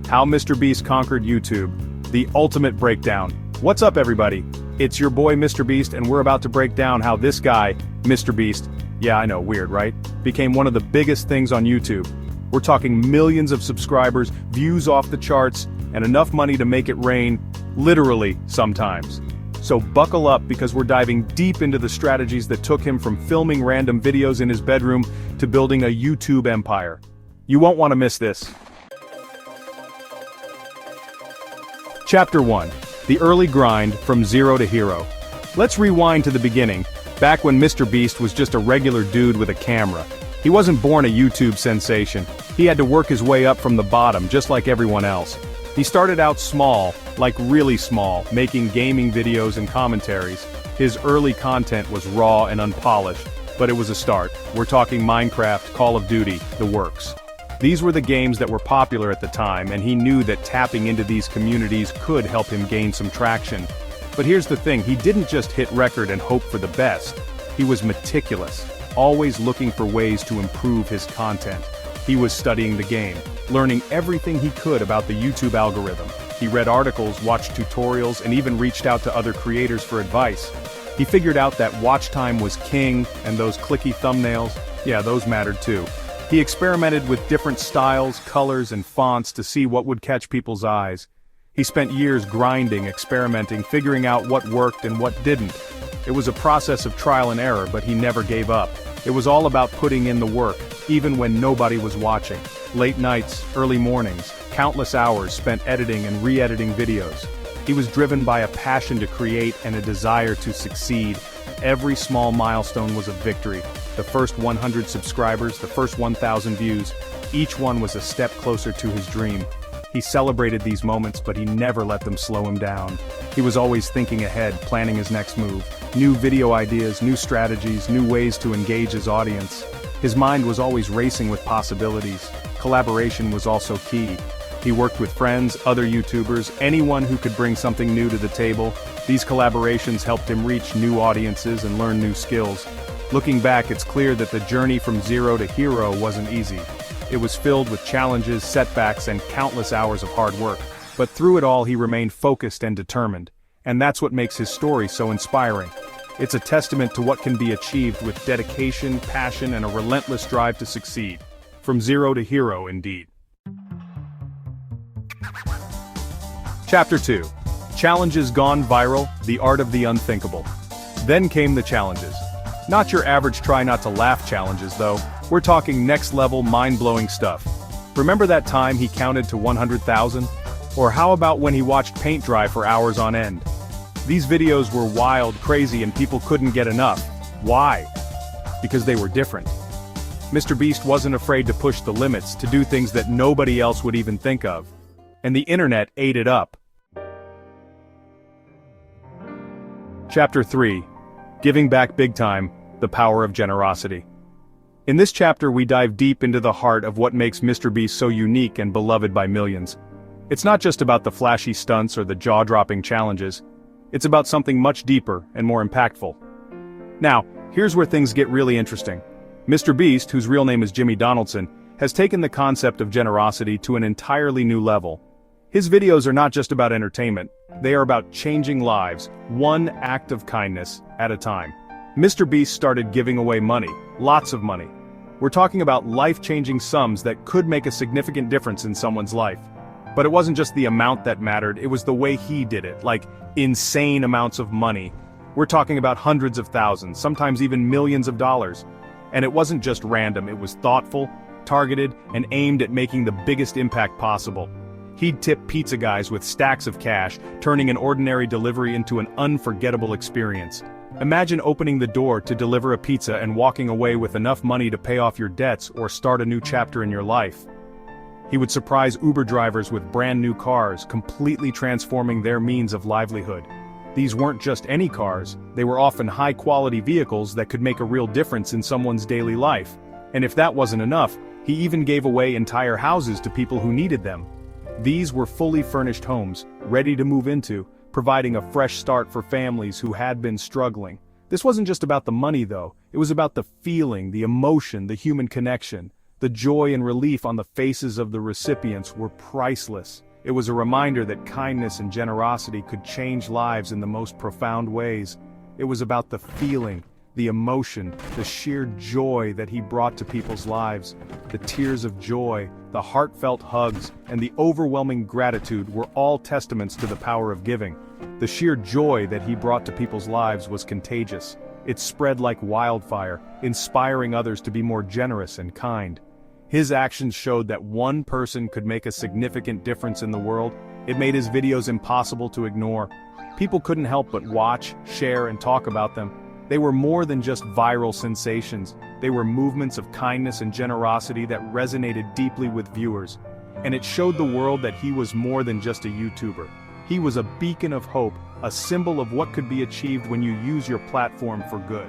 How MrBeast Conquered YouTube, the ultimate breakdown. What's up everybody? It's your boy MrBeast and we're about to break down how this guy, MrBeast, yeah I know, weird right, became one of the biggest things on YouTube. We're talking millions of subscribers, views off the charts, and enough money to make it rain, literally sometimes. So buckle up because we're diving deep into the strategies that took him from filming random videos in his bedroom to building a YouTube empire. You won't want to miss this. Chapter 1. The early grind from zero to hero. Let's rewind to the beginning, back when MrBeast was just a regular dude with a camera. He wasn't born a YouTube sensation. He had to work his way up from the bottom just like everyone else. He started out small, like really small, making gaming videos and commentaries. His early content was raw and unpolished, but it was a start. We're talking Minecraft, Call of Duty, the works. These were the games that were popular at the time, and he knew that tapping into these communities could help him gain some traction. But here's the thing, he didn't just hit record and hope for the best. He was meticulous, always looking for ways to improve his content. He was studying the game, learning everything he could about the YouTube algorithm. He read articles, watched tutorials, and even reached out to other creators for advice. He figured out that watch time was king, and those clicky thumbnails, yeah, those mattered too. He experimented with different styles, colors, and fonts to see what would catch people's eyes. He spent years grinding, experimenting, figuring out what worked and what didn't. It was a process of trial and error, but he never gave up. It was all about putting in the work, even when nobody was watching. Late nights, early mornings, countless hours spent editing and re-editing videos. He was driven by a passion to create and a desire to succeed. Every small milestone was a victory. The first 100 subscribers, the first 1,000 views, each one was a step closer to his dream. He celebrated these moments, but he never let them slow him down. He was always thinking ahead, planning his next move. New video ideas, new strategies, new ways to engage his audience. His mind was always racing with possibilities. Collaboration was also key. He worked with friends, other YouTubers, anyone who could bring something new to the table. These collaborations helped him reach new audiences and learn new skills. Looking back, it's clear that the journey from zero to hero wasn't easy. It was filled with challenges, setbacks, and countless hours of hard work. But through it all, he remained focused and determined. And that's what makes his story so inspiring. It's a testament to what can be achieved with dedication, passion, and a relentless drive to succeed. From zero to hero, indeed. Chapter 2. Challenges gone viral, the art of the unthinkable. Then came the challenges. Not your average try not to laugh challenges though, we're talking next level mind-blowing stuff. Remember that time he counted to 100,000? Or how about when he watched paint dry for hours on end? These videos were wild, crazy, and people couldn't get enough. Why? Because they were different. MrBeast wasn't afraid to push the limits, to do things that nobody else would even think of. And the internet ate it up. Chapter 3. Giving back big time, the power of generosity. In this chapter we dive deep into the heart of what makes MrBeast so unique and beloved by millions. It's not just about the flashy stunts or the jaw-dropping challenges. It's about something much deeper and more impactful. Now, here's where things get really interesting. MrBeast, whose real name is Jimmy Donaldson, has taken the concept of generosity to an entirely new level. His videos are not just about entertainment, they are about changing lives, one act of kindness at a time. MrBeast started giving away money, lots of money. We're talking about life-changing sums that could make a significant difference in someone's life. But it wasn't just the amount that mattered, it was the way he did it, like insane amounts of money. We're talking about hundreds of thousands, sometimes even millions of dollars. And it wasn't just random, it was thoughtful, targeted, and aimed at making the biggest impact possible. He'd tip pizza guys with stacks of cash, turning an ordinary delivery into an unforgettable experience. Imagine opening the door to deliver a pizza and walking away with enough money to pay off your debts or start a new chapter in your life. He would surprise Uber drivers with brand new cars, completely transforming their means of livelihood. These weren't just any cars, they were often high-quality vehicles that could make a real difference in someone's daily life. And if that wasn't enough, he even gave away entire houses to people who needed them. These were fully furnished homes, ready to move into, providing a fresh start for families who had been struggling. This wasn't just about the money though, it was about the feeling, the emotion, the human connection. The joy and relief on the faces of the recipients were priceless. It was a reminder that kindness and generosity could change lives in the most profound ways. It was about the feeling, the emotion, the sheer joy that he brought to people's lives. The tears of joy, the heartfelt hugs, and the overwhelming gratitude were all testaments to the power of giving. The sheer joy that he brought to people's lives was contagious. It spread like wildfire, inspiring others to be more generous and kind. His actions showed that one person could make a significant difference in the world. It made his videos impossible to ignore. People couldn't help but watch, share, and talk about them. They were more than just viral sensations. They were movements of kindness and generosity that resonated deeply with viewers. And it showed the world that he was more than just a YouTuber. He was a beacon of hope, a symbol of what could be achieved when you use your platform for good.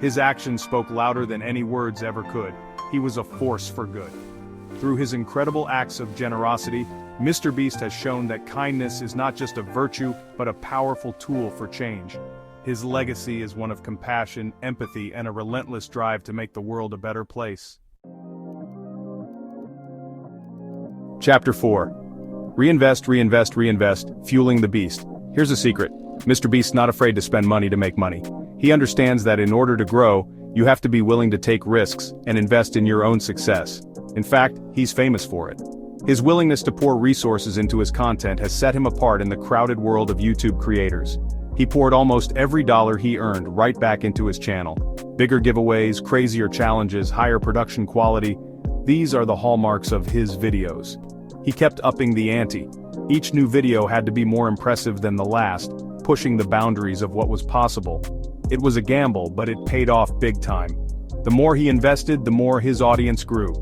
His actions spoke louder than any words ever could. He was a force for good. Through his incredible acts of generosity, MrBeast has shown that kindness is not just a virtue, but a powerful tool for change. His legacy is one of compassion, empathy, and a relentless drive to make the world a better place. Chapter 4. Reinvest, reinvest, reinvest, fueling the beast. Here's a secret. MrBeast's not afraid to spend money to make money. He understands that in order to grow, you have to be willing to take risks and invest in your own success. In fact, he's famous for it. His willingness to pour resources into his content has set him apart in the crowded world of YouTube creators. He poured almost every dollar he earned right back into his channel. Bigger giveaways, crazier challenges, higher production quality. These are the hallmarks of his videos. He kept upping the ante. Each new video had to be more impressive than the last, pushing the boundaries of what was possible. It was a gamble, but it paid off big time. The more he invested, the more his audience grew.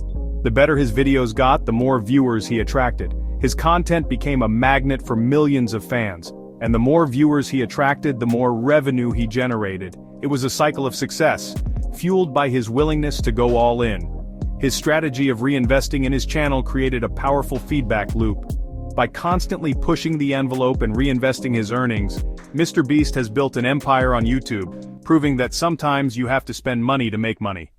The better his videos got, the more viewers he attracted. His content became a magnet for millions of fans. And the more viewers he attracted, the more revenue he generated. It was a cycle of success, fueled by his willingness to go all in. His strategy of reinvesting in his channel created a powerful feedback loop. By constantly pushing the envelope and reinvesting his earnings, MrBeast has built an empire on YouTube, proving that sometimes you have to spend money to make money.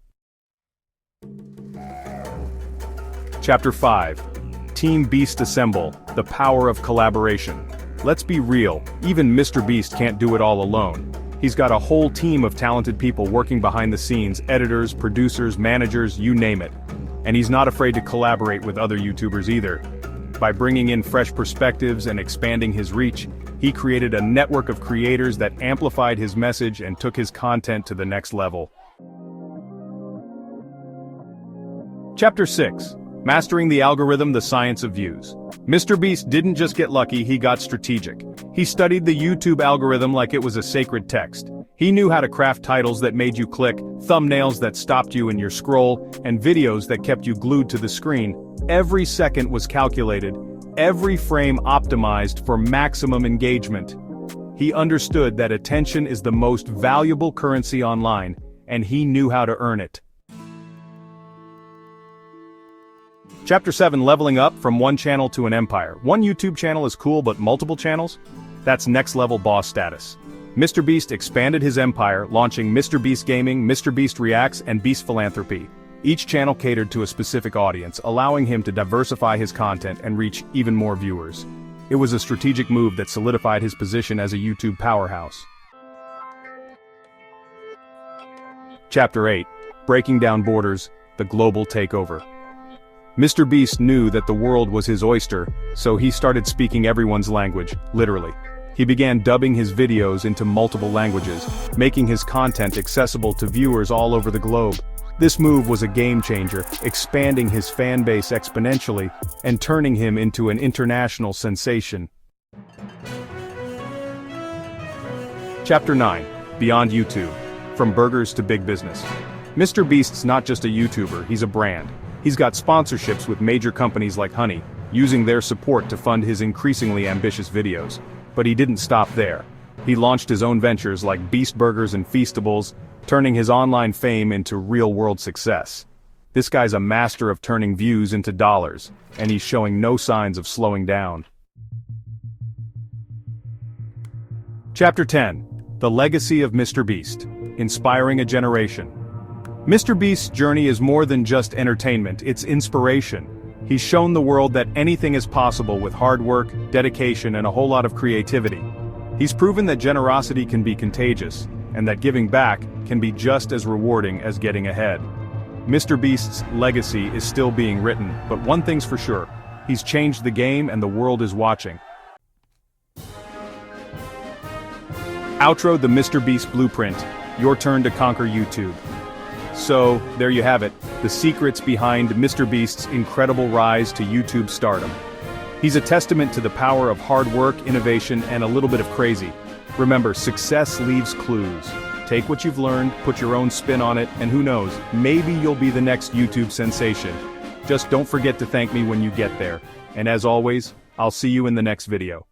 Chapter 5. Team Beast Assemble, the power of collaboration. Let's be real, even MrBeast can't do it all alone. He's got a whole team of talented people working behind the scenes, editors, producers, managers, you name it. And he's not afraid to collaborate with other YouTubers either. By bringing in fresh perspectives and expanding his reach, he created a network of creators that amplified his message and took his content to the next level. Chapter 6. Mastering the Algorithm, the Science of Views. MrBeast didn't just get lucky, he got strategic. He studied the YouTube algorithm like it was a sacred text. He knew how to craft titles that made you click, thumbnails that stopped you in your scroll, and videos that kept you glued to the screen. Every second was calculated, every frame optimized for maximum engagement. He understood that attention is the most valuable currency online, and he knew how to earn it. Chapter 7. Leveling up from one channel to an empire. One YouTube channel is cool, but multiple channels? That's next-level boss status. MrBeast expanded his empire, launching MrBeast Gaming, MrBeast Reacts, and Beast Philanthropy. Each channel catered to a specific audience, allowing him to diversify his content and reach even more viewers. It was a strategic move that solidified his position as a YouTube powerhouse. Chapter 8. Breaking down borders, the global takeover. MrBeast knew that the world was his oyster, so he started speaking everyone's language, literally. He began dubbing his videos into multiple languages, making his content accessible to viewers all over the globe. This move was a game changer, expanding his fan base exponentially, and turning him into an international sensation. Chapter 9. Beyond YouTube. From burgers to big business. MrBeast's not just a YouTuber, he's a brand. He's got sponsorships with major companies like Honey, using their support to fund his increasingly ambitious videos. But he didn't stop there. He launched his own ventures like Beast Burgers and Feastables, turning his online fame into real-world success. This guy's a master of turning views into dollars, and he's showing no signs of slowing down. Chapter 10. The Legacy of MrBeast. Inspiring a Generation. MrBeast's journey is more than just entertainment, it's inspiration. He's shown the world that anything is possible with hard work, dedication, and a whole lot of creativity. He's proven that generosity can be contagious, and that giving back can be just as rewarding as getting ahead. MrBeast's legacy is still being written, but one thing's for sure, he's changed the game and the world is watching. Outro: the MrBeast Blueprint. Your turn to conquer YouTube. So, there you have it, the secrets behind MrBeast's incredible rise to YouTube stardom. He's a testament to the power of hard work, innovation, and a little bit of crazy. Remember, success leaves clues. Take what you've learned, put your own spin on it, and who knows, maybe you'll be the next YouTube sensation. Just don't forget to thank me when you get there. And as always, I'll see you in the next video.